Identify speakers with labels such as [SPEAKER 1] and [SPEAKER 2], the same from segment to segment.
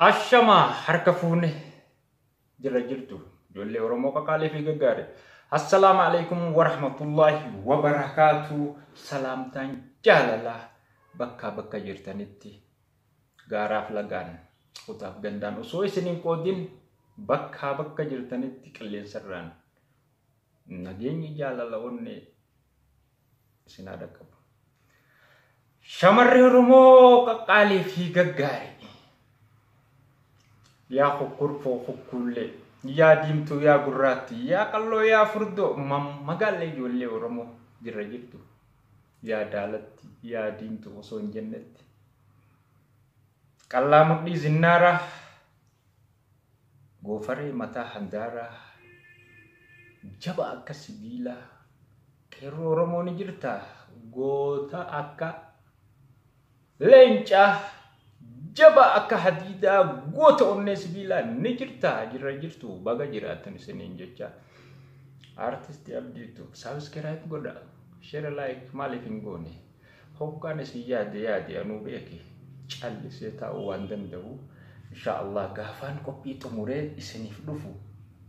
[SPEAKER 1] Ashama harka fuune jira jirtu ijoollee Oromoo qaqaalee fi gaggaare. Assalaamu alaikum warahmatullahi wabarakatuh. Salaamtaan jaalalaa bakka jirtanitti gaaraaf lagaan kutaaf gandaan osoo isiniin qoodin bakka jirtanitti qilleensarraan nageenyi jaalala onne isin haa dhaqqabu. Shamarree Oromoo qaqaalee fi gaggaare. Yaa kokkorfoo kokkuullee, yaa diimtuu, yaa gurraatti, yaa qalloo, yaa furdoo, magaallee ijoollee Oromoo jirra jirtu. Yaa daalatti, yaa diimtuu osoo hin jennetti. Qallaa mudhii zinnaaraa, goofaree mataa handaaraa, jaba akka sibiilaa, qeerroo Oromoo ni jirta, goota akka leencaa. Jaba akka hadiidaa goota onnee sibiilaa ni jirra jirtu baga jiraatan isiniin jecha. Artistii Abdiitu subscribe godha, share like maaliif hin goone. Hoggaan isin yaade anuu beeke callisee taa'uu waan danda'u. Inshaallah gaafaan qophii xumuree isiniif dhufu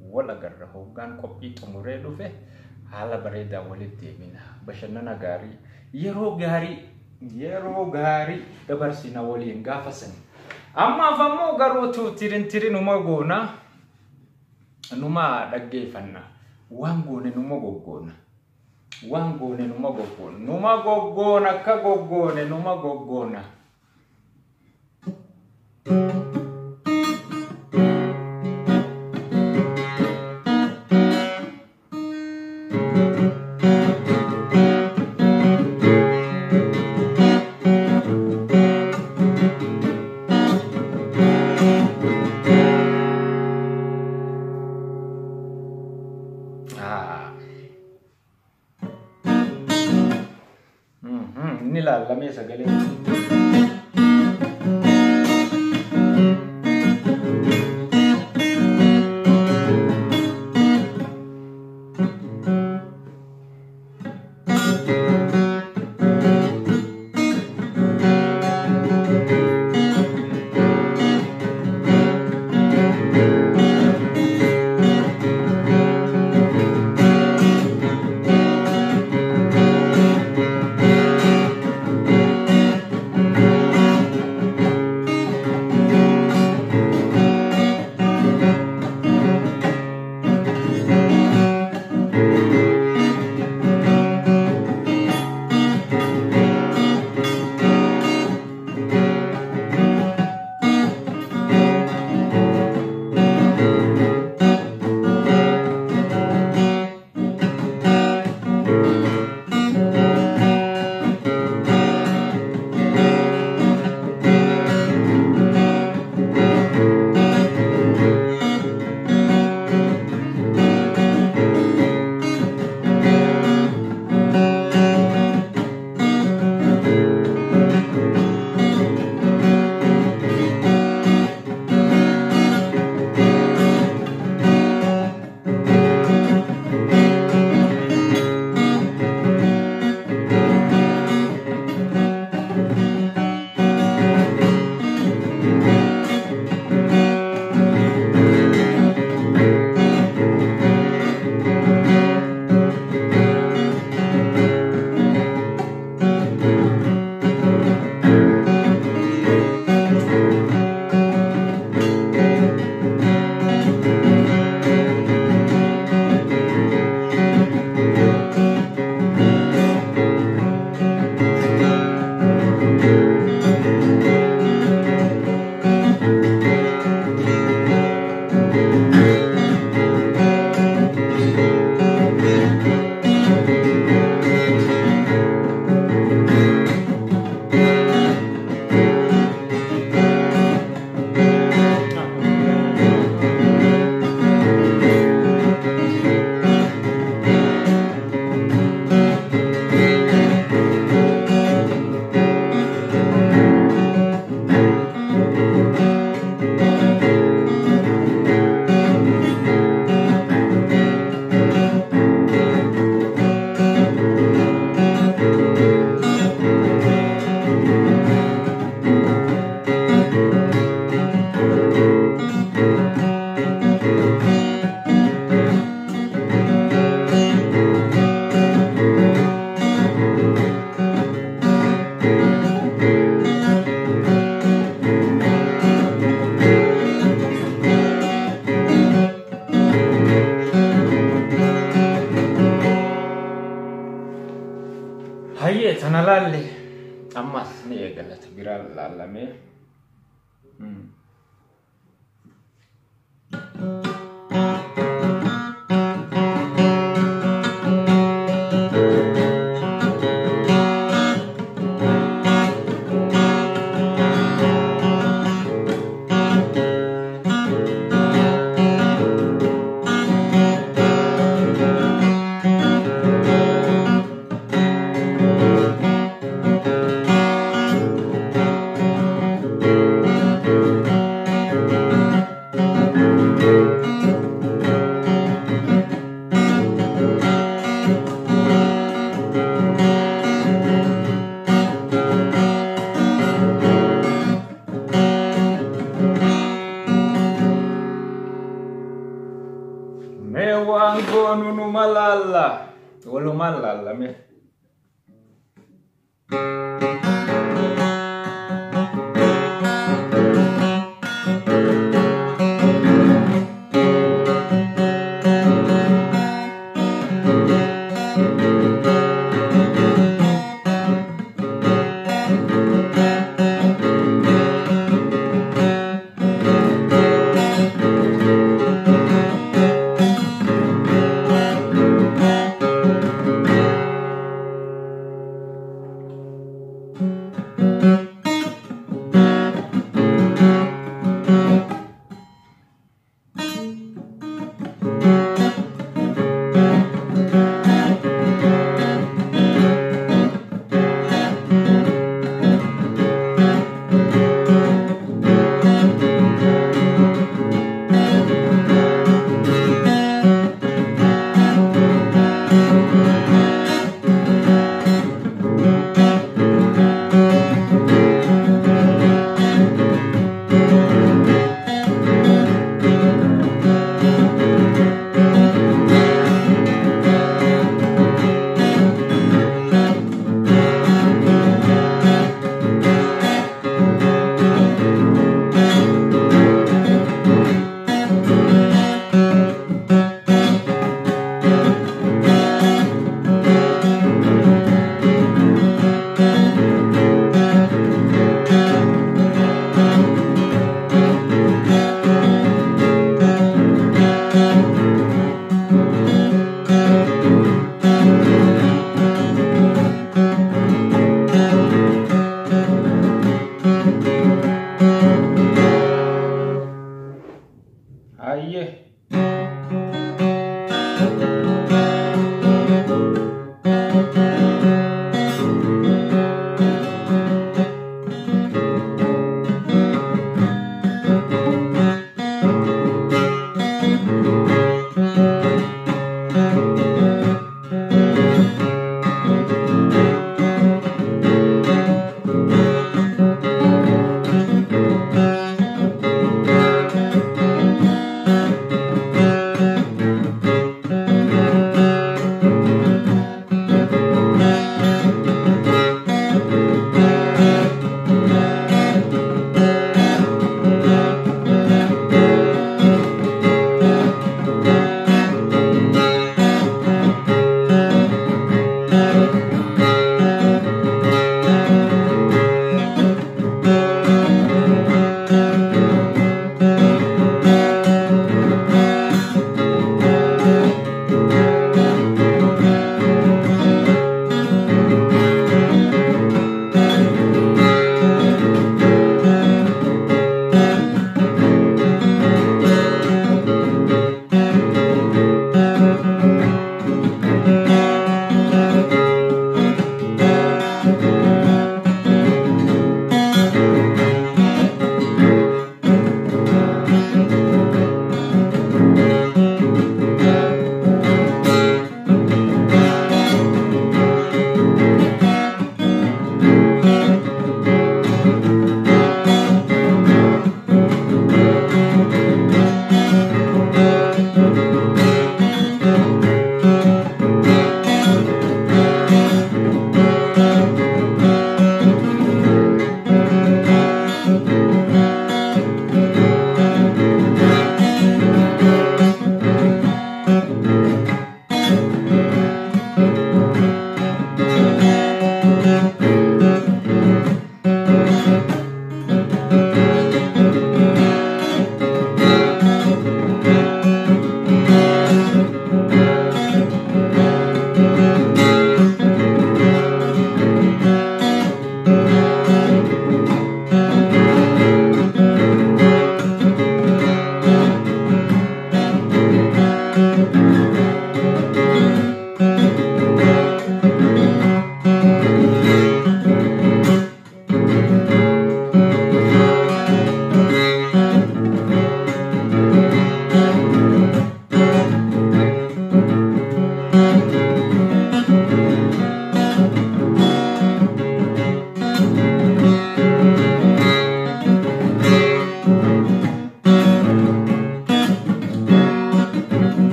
[SPEAKER 1] wal agarra. Hoggaan qophii xumuree dhufe haala bareedaa walitti deemina. Bashannana gaarii yeroo gaarii dabarsina waliin gaafasan. Ammaaf ammoo garuu tirin numa goona, numa dhaggeeffanna. Waan goone numa goggoona. Numa goggoona akka goggoone numa goggoona. Ini lah lamanya segala. ammas ni eegalata biraan laallamee. Mewanggo nunu malala, walau malala me.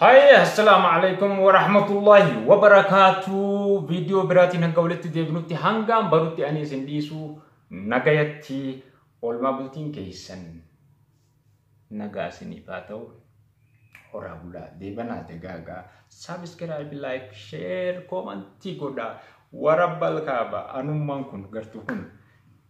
[SPEAKER 1] Hai, assalamualaikum warahmatullahi wabarakatuh. Video berarti nangka ulit deebnutti hangam barutti ani sendisu nagayatti olma bultin keisan naga sini patau ora bula debana gaga subscribe like share comment goda warabbal kaaba anumman kun gartuhun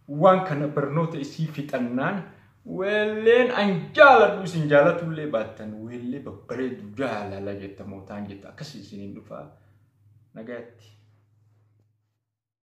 [SPEAKER 1] wan kana bernote isi fitannan Welen anjala du sinjala tulle batan welle babare du jala la jetta motan jetta kasi sinin dufa nagati